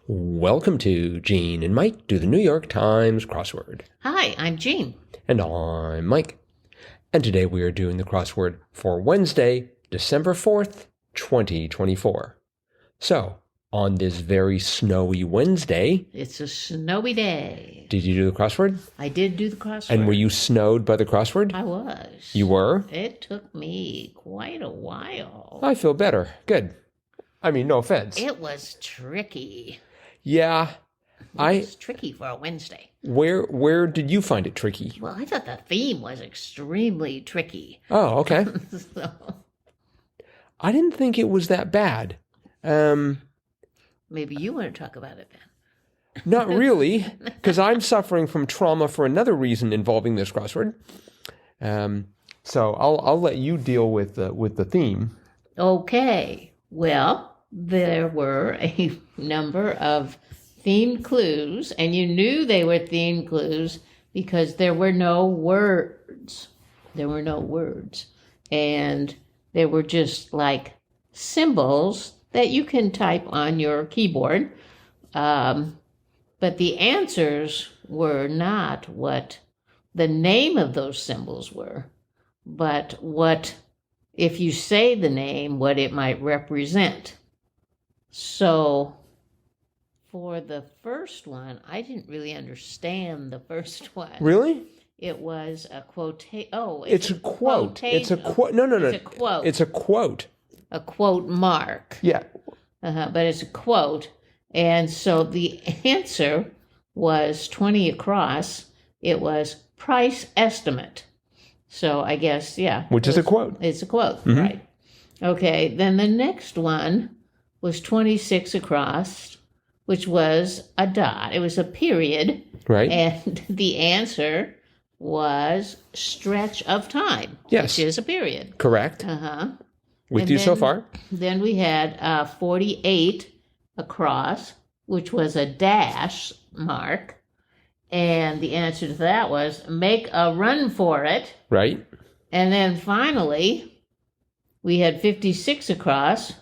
Welcome to Gene and Mike do the New York Times crossword. Hi, I'm Jean. And I'm Mike. And today we are doing the crossword for Wednesday, December 4th, 2024. So, on this very snowy Wednesday... It's a snowy day. Did you do the crossword? I did do the crossword. And were you snowed by the crossword? I was. You were? It took me quite a while. I feel better. Good. I mean, no offense. It was tricky. Yeah. It was tricky for a Wednesday. Where did you find it tricky? Well, I thought the theme was extremely tricky. Oh, okay. So. I didn't think it was that bad. Maybe you want to talk about it then. Not really, because I'm suffering from trauma for another reason involving this crossword. So I'll let you deal with the theme. Okay. Well, there were a number of theme clues, and you knew they were theme clues because there were no words. There were no words. And they were just like symbols that you can type on your keyboard. But the answers were not what the name of those symbols were, but what, if you say the name, what it might represent. So for the first one, I didn't really understand the first one. Really? It was a quote. Oh, it's a quote. It's a quote. No. It's a quote. It's a quote. A quote mark. Yeah. But it's a quote. And so the answer was 20 across. It was price estimate. So I guess, yeah. Which is a quote. It's a quote, mm-hmm. Right. Okay, then the next one was 26 across, which was a dot. It was a period. Right. And the answer was stretch of time. Yes. Which is a period. Correct. Uh-huh. With you so far. Then we had 48 across, which was a dash mark. And the answer to that was make a run for it. Right. And then finally, we had 56 across,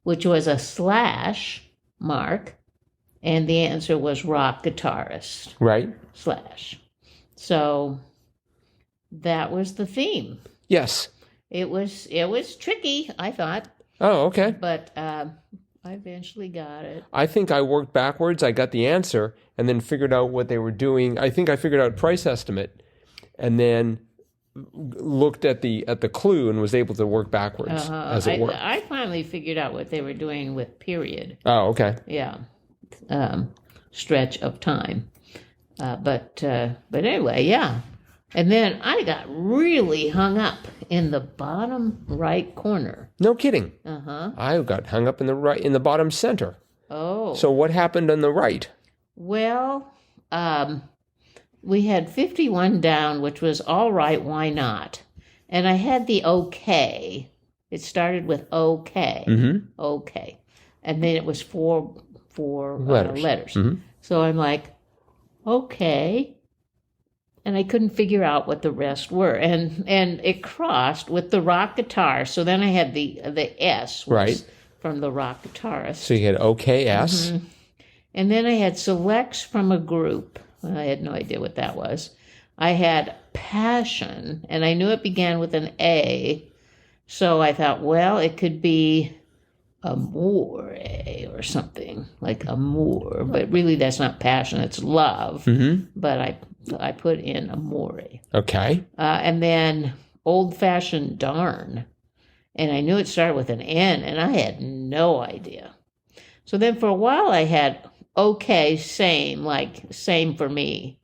which was a slash mark. And the answer was rock guitarist. Right. Slash. So that was the theme. Yes. It was tricky, I thought. Oh, okay. But I eventually got it. I think I worked backwards. I got the answer and then figured out what they were doing. I think I figured out price estimate and then looked at the clue and was able to work backwards as it worked. I finally figured out what they were doing with period. Oh, okay. Yeah. Stretch of time. But anyway, yeah. And then I got really hung up in the bottom right corner. No kidding. Uh-huh. I got hung up in the bottom center. Oh. So what happened on the right? Well, we had 51 down, which was all right, why not? And I had the okay. It started with okay. Mm-hmm. Okay. And then it was four letters. Mm-hmm. So I'm like, okay. And I couldn't figure out what the rest were. And it crossed with the rock guitar. So then I had the S right. from the rock guitarist. So you had OKS. Mm-hmm. And then I had selects from a group. Well, I had no idea what that was. I had passion, and I knew it began with an A. So I thought, well, it could be amore or something, like amour. But really that's not passion, it's love. Mm-hmm. But I put in amore. Okay. And then old-fashioned darn. And I knew it started with an N, and I had no idea. So then for a while I had okay, same, like same for me.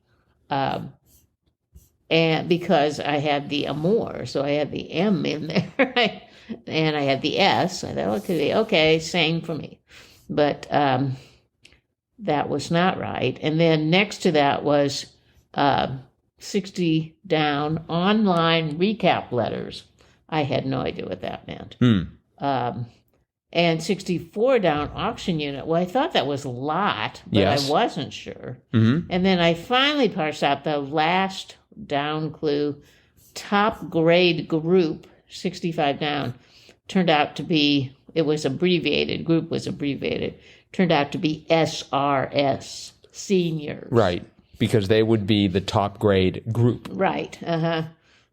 And because I had the amour, so I had the M in there, and I had the S. I thought, okay, same for me. But that was not right. And then next to that was 60 down online recap letters. I had no idea what that meant. And 64 down auction unit. Well, I thought that was a lot, but yes. I wasn't sure. Mm-hmm. And then I finally parsed out the last down clue, top grade group, 65 down. Turned out to be, it was abbreviated, group was abbreviated. turned out to be SRS, seniors. Right, because they would be the top grade group. Right.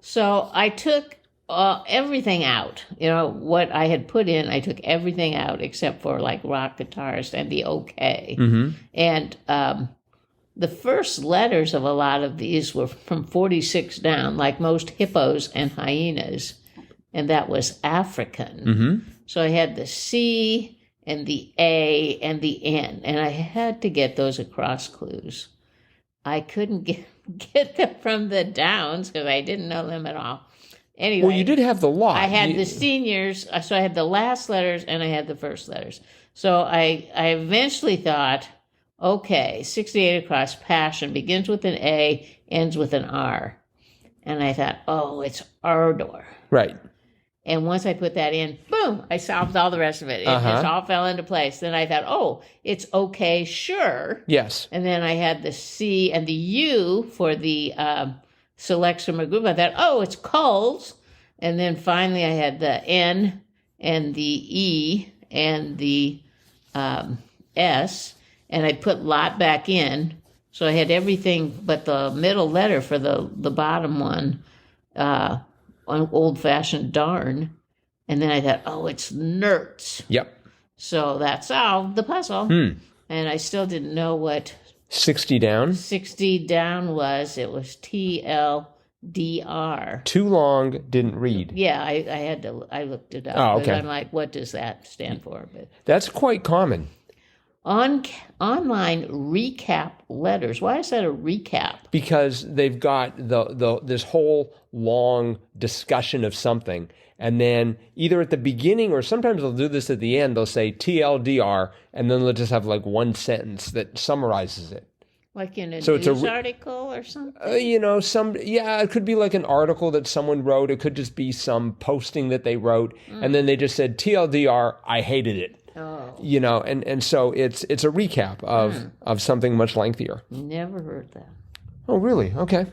So I took everything out. What I had put in, I took everything out except for like rock guitarist and the OK. And the first letters of a lot of these were from 46 down, like most hippos and hyenas, and that was African. So I had the C and the A and the N, and I had to get those across clues. I couldn't get them from the downs because I didn't know them at all. Anyway, Well, you did have the lot. I had the seniors, so I had the last letters and I had the first letters. So I eventually thought, okay, 68 across, passion, begins with an A, ends with an R. And I thought, oh, it's ardor. Right. And once I put that in, boom, I solved all the rest of it. It just all fell into place. Then I thought, oh, it's okay, sure. Yes. And then I had the C and the U for the selects from a group. I thought, oh, it's culls. And then finally I had the N and the E and the S. And I put lot back in. So I had everything but the middle letter for the bottom one. On old-fashioned darn, and then I thought, oh, it's nerds. Yep. So that solved the puzzle, and I still didn't know what 60 down. 60 down was. It was TLDR. Too long, didn't read. Yeah, I looked it up. Oh, okay. I'm like, what does that stand for? But That's quite common. Online recap letters. Why is that a recap? Because they've got this whole long discussion of something, and then either at the beginning or sometimes they'll do this at the end. They'll say TLDR, and then they'll just have like one sentence that summarizes it. Like in a So news it's article or something? It could be like an article that someone wrote. It could just be some posting that they wrote, and then they just said TLDR. I hated it. Oh. And so it's a recap of something much lengthier. Never heard that. Oh, really? Okay.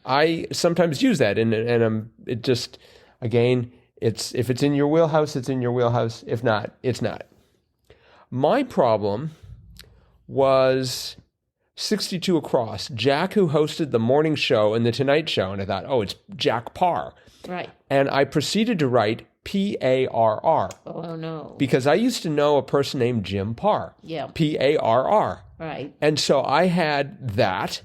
I sometimes use that, and it just, again, if it's in your wheelhouse, it's in your wheelhouse. If not, it's not. My problem was 62 across. Jack, who hosted the morning show and the Tonight Show, and I thought, oh, it's Jack Parr. Right. And I proceeded to write Parr. Oh, no. Because I used to know a person named Jim Parr. Yeah. Parr. Right. And so I had that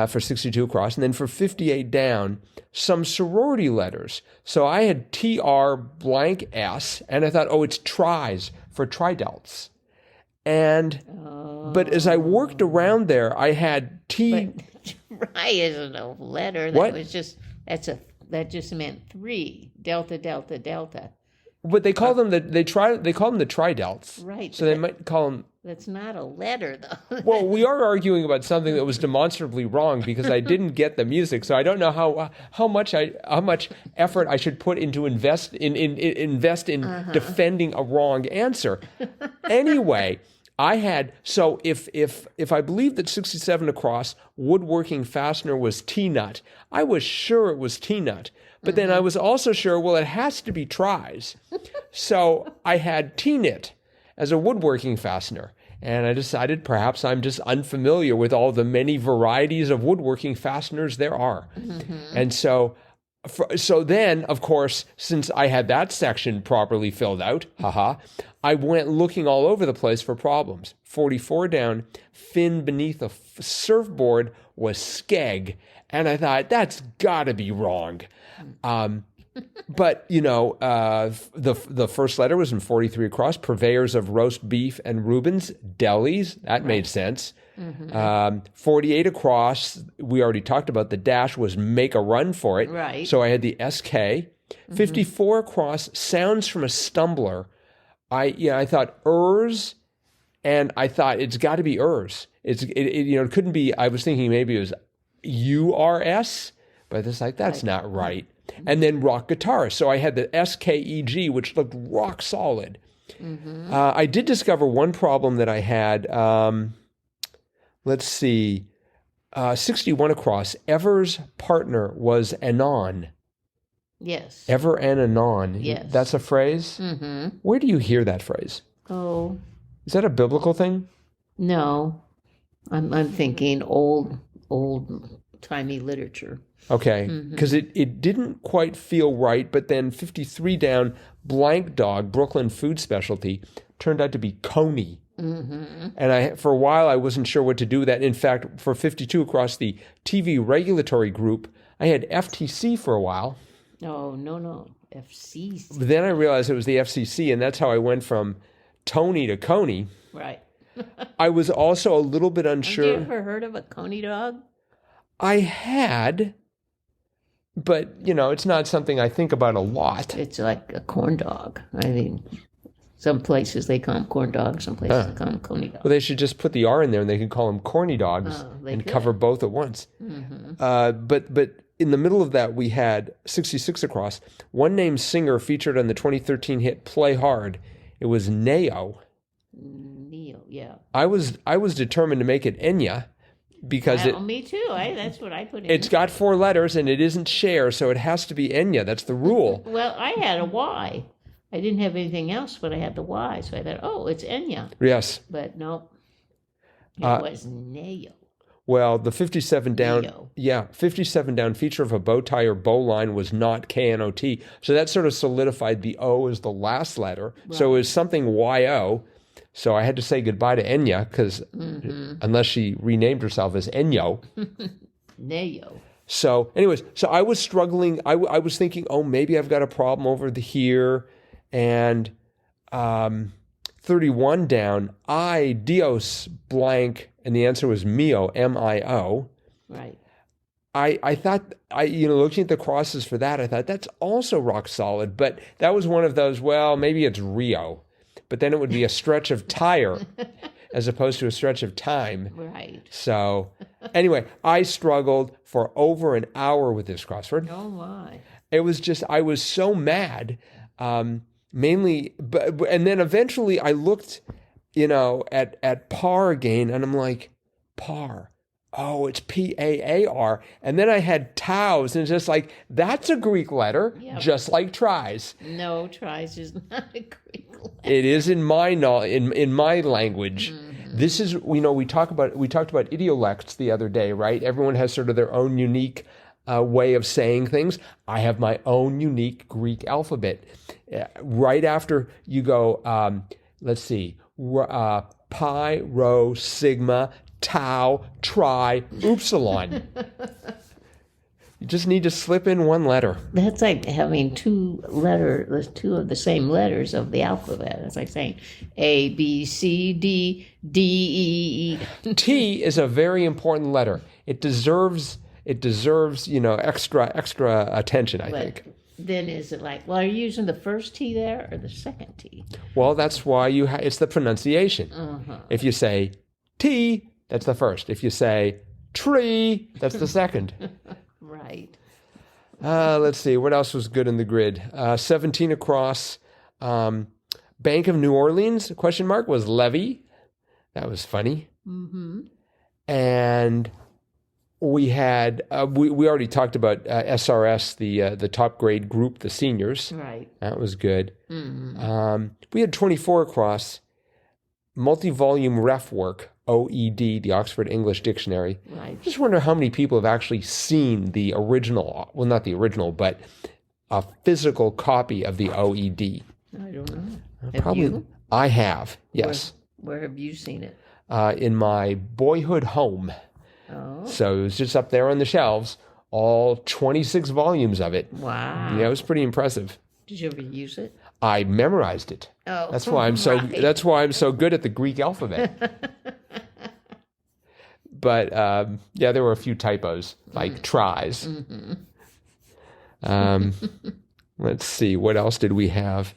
for 62 across, and then for 58 down, some sorority letters. So I had TR blank S, and I thought, oh, it's tris for tridelts. And, but as I worked around there, I had But tri isn't a letter. What? That just meant 3. Delta, delta, delta. But they call them they call them the tridelts. Right. So they might call them. That's not a letter, though. Well, we are arguing about something that was demonstrably wrong because I didn't get the music, so I don't know how much effort I should put into invest in defending a wrong answer. Anyway, I had if I believe that 67 across woodworking fastener was T-nut, I was sure it was T-nut. But then I was also sure, well, it has to be tris. So I had T-knit as a woodworking fastener. And I decided perhaps I'm just unfamiliar with all the many varieties of woodworking fasteners there are. And so then, of course, since I had that section properly filled out, I went looking all over the place for problems. 44 down, fin beneath a surfboard was skeg. And I thought, that's got to be wrong. But, the first letter was in 43 across, purveyors of roast beef and Reuben's, delis. That made sense. 48 across, we already talked about the dash was make a run for it. Right. So I had the SK. 54 across, sounds from a stumbler. I thought ers, and I thought it's got to be ers. It couldn't be, I was thinking maybe it was URS, but it's like, that's not right. And then rock guitarist. So I had the SKEG, which looked rock solid. I did discover one problem that I had. Let's see. 61 across. Ever's partner was anon. Yes. Ever and anon. Yes. That's a phrase? Where do you hear that phrase? Oh, Is that a biblical thing? no. I'm thinking old timey literature. Okay, because it didn't quite feel right, but then 53 down, blank dog, Brooklyn food specialty, turned out to be Coney. And for a while, I wasn't sure what to do with that. In fact, for 52 across the TV regulatory group, I had FTC for a while. Oh, no. FCC. But then I realized it was the FCC, and that's how I went from Tony to Coney. Right. I was also a little bit Have unsure. you ever heard of a coney dog? I had, but, it's not something I think about a lot. It's like a corn dog. I mean, some places they call them corn dogs, some places they call them coney dogs. Well, they should just put the R in there, and they could call them corny dogs and cover both at once. But in the middle of that, we had 66 across. One named singer featured on the 2013 hit "Play Hard." It was NEYO. NEYO, yeah. I was determined to make it Enya because me too. That's what I put in. It's got 4 letters and it isn't Cher, so it has to be Enya. That's the rule. Well, I had a Y. I didn't have anything else, but I had the Y, so I thought, oh, it's Enya. Yes. But no, it was NEYO. Well, the 57 down, NEYO. 57 down feature of a bow tie or bow line was not KNOT. So that sort of solidified the O as the last letter. Right. So it was something YO. So I had to say goodbye to Enya because unless she renamed herself as Enyo. NEYO. So anyways, I was struggling. I was thinking, oh, maybe I've got a problem over here. And 31 down, Dios blank, and the answer was Mio, M-I-O. Right. I thought, looking at the crosses for that, I thought that's also rock solid. But that was one of those, well, maybe it's Rio. But then it would be a stretch of tire as opposed to a stretch of time. Right. So anyway, I struggled for over an hour with this crossword. Oh, my. It was just, I was so mad. Mainly, and then eventually I looked, at par again, and I'm like, par. Oh, it's P-A-A-R. And then I had taus, and it's just like, that's a Greek letter, just like tries. No, tries is not a Greek letter. It is in my in my language. This is, we talked about idiolects the other day, right? Everyone has sort of their own unique way of saying things. I have my own unique Greek alphabet. Right after you go, let's see, pi, rho, sigma, tau, tri, upsilon. You just need to slip in one letter. That's like having two of the same letters of the alphabet. It's like saying A, B, C, D, D, E, E. T is a very important letter. It deserves extra attention, I think. Then is it like, well, are you using the first T there or the second T? Well, that's why it's the pronunciation. If you say T, that's the first. If you say tree, that's the second. Right. Let's see. What else was good in the grid? 17 across. Bank of New Orleans, ? Was levy. That was funny. And we had, we already talked about SRS, the top grade group, the seniors. Right. That was good. We had 24 across. Multi-volume ref work, OED, the Oxford English Dictionary. Right. I just wonder how many people have actually seen the original, well, not the original, but a physical copy of the OED. I don't know. Probably. Have you? I have, yes. Where have you seen it? In my boyhood home. Oh. So it was just up there on the shelves, all 26 volumes of it. Wow. Yeah, it was pretty impressive. Did you ever use it? I memorized it. Oh, that's why I'm so good at the Greek alphabet. But there were a few typos, like tries. Let's see, what else did we have?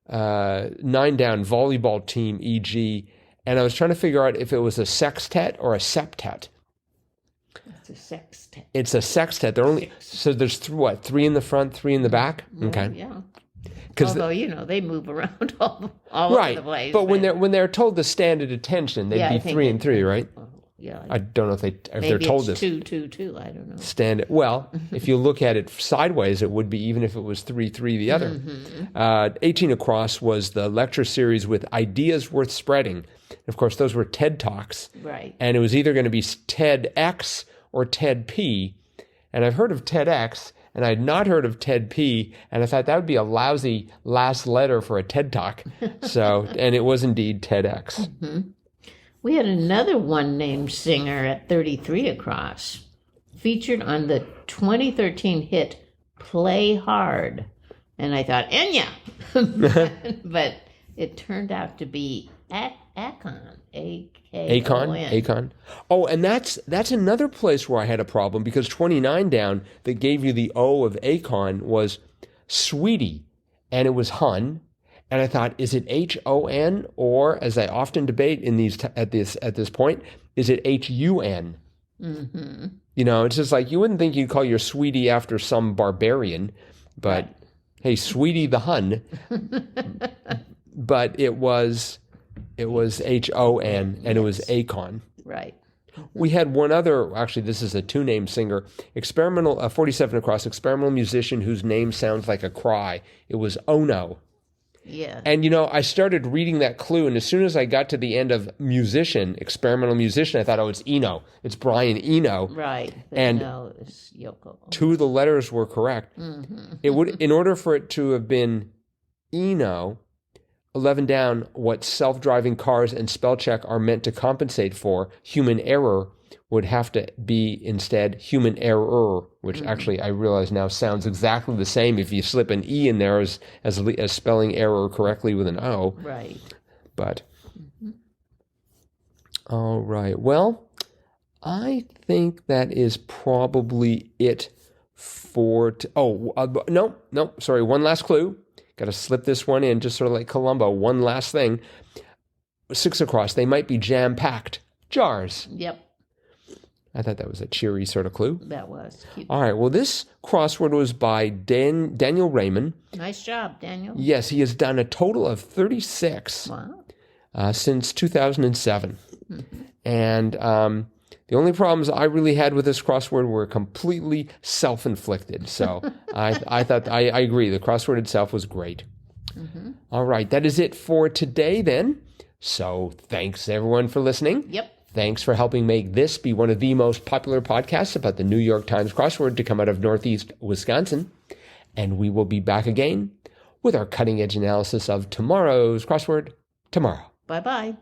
9 down, volleyball team, e.g. And I was trying to figure out if it was a sextet or a septet. It's a sextet. It's a sextet. So there's 3 in the front, 3 in the back? Okay. Yeah. Although, they move around all right. over the place. But when they're told to stand at attention, they'd be 3 and 3, right? Yeah. I don't know if Maybe they're told it's this. 2, 2, 2. I don't know. Well, if you look at it sideways, it would be, even if it was 3, 3 the other. 18 Across was the lecture series with ideas worth spreading. Of course, those were TED Talks. Right. And it was either going to be TEDx or TEDP. And I've heard of TEDx, and I had not heard of TEDP, and I thought that would be a lousy last letter for a TED Talk. So, and it was indeed TEDx. We had another one-named singer at 33 Across, featured on the 2013 hit Play Hard. And I thought, Enya! But it turned out to be AKON, AKON. AKON. Oh, and that's another place where I had a problem, because 29 down that gave you the O of AKON was Sweetie, and it was Hun. And I thought, is it HON, or, as I often debate in these at this point, is it HUN? You know, it's just like, you wouldn't think you'd call your sweetie after some barbarian, but hey, Sweetie the Hun. But it was HON, and it was AKON. Right. We had one other, actually, this is a two-name singer, 47 Across, experimental musician whose name sounds like a cry. It was Ono. Yeah. And, you know, I started reading that clue, and as soon as I got to the end of musician, experimental musician, I thought, oh, it's Eno. It's Brian Eno. Right. But And no, it's Yoko. 2 of the letters were correct. It would, in order for it to have been Eno, 11 down, what self-driving cars and spell check are meant to compensate for, human error, would have to be instead human error, which actually I realize now sounds exactly the same if you slip an E in there as spelling error correctly with an O. Right. But, all right. Well, I think that is probably it for... no, sorry, one last clue. Got to slip this one in, just sort of like Columbo. One last thing. 6 Across, they might be jam-packed. Jars. Yep. I thought that was a cheery sort of clue. That was cute. All right. Well, this crossword was by Daniel Raymond. Nice job, Daniel. Yes, he has done a total of 36 since 2007. And the only problems I really had with this crossword were completely self-inflicted. So I thought, I agree. The crossword itself was great. All right. That is it for today then. So thanks everyone for listening. Yep. Thanks for helping make this be one of the most popular podcasts about the New York Times crossword to come out of Northeast Wisconsin. And we will be back again with our cutting-edge analysis of tomorrow's crossword tomorrow. Bye-bye.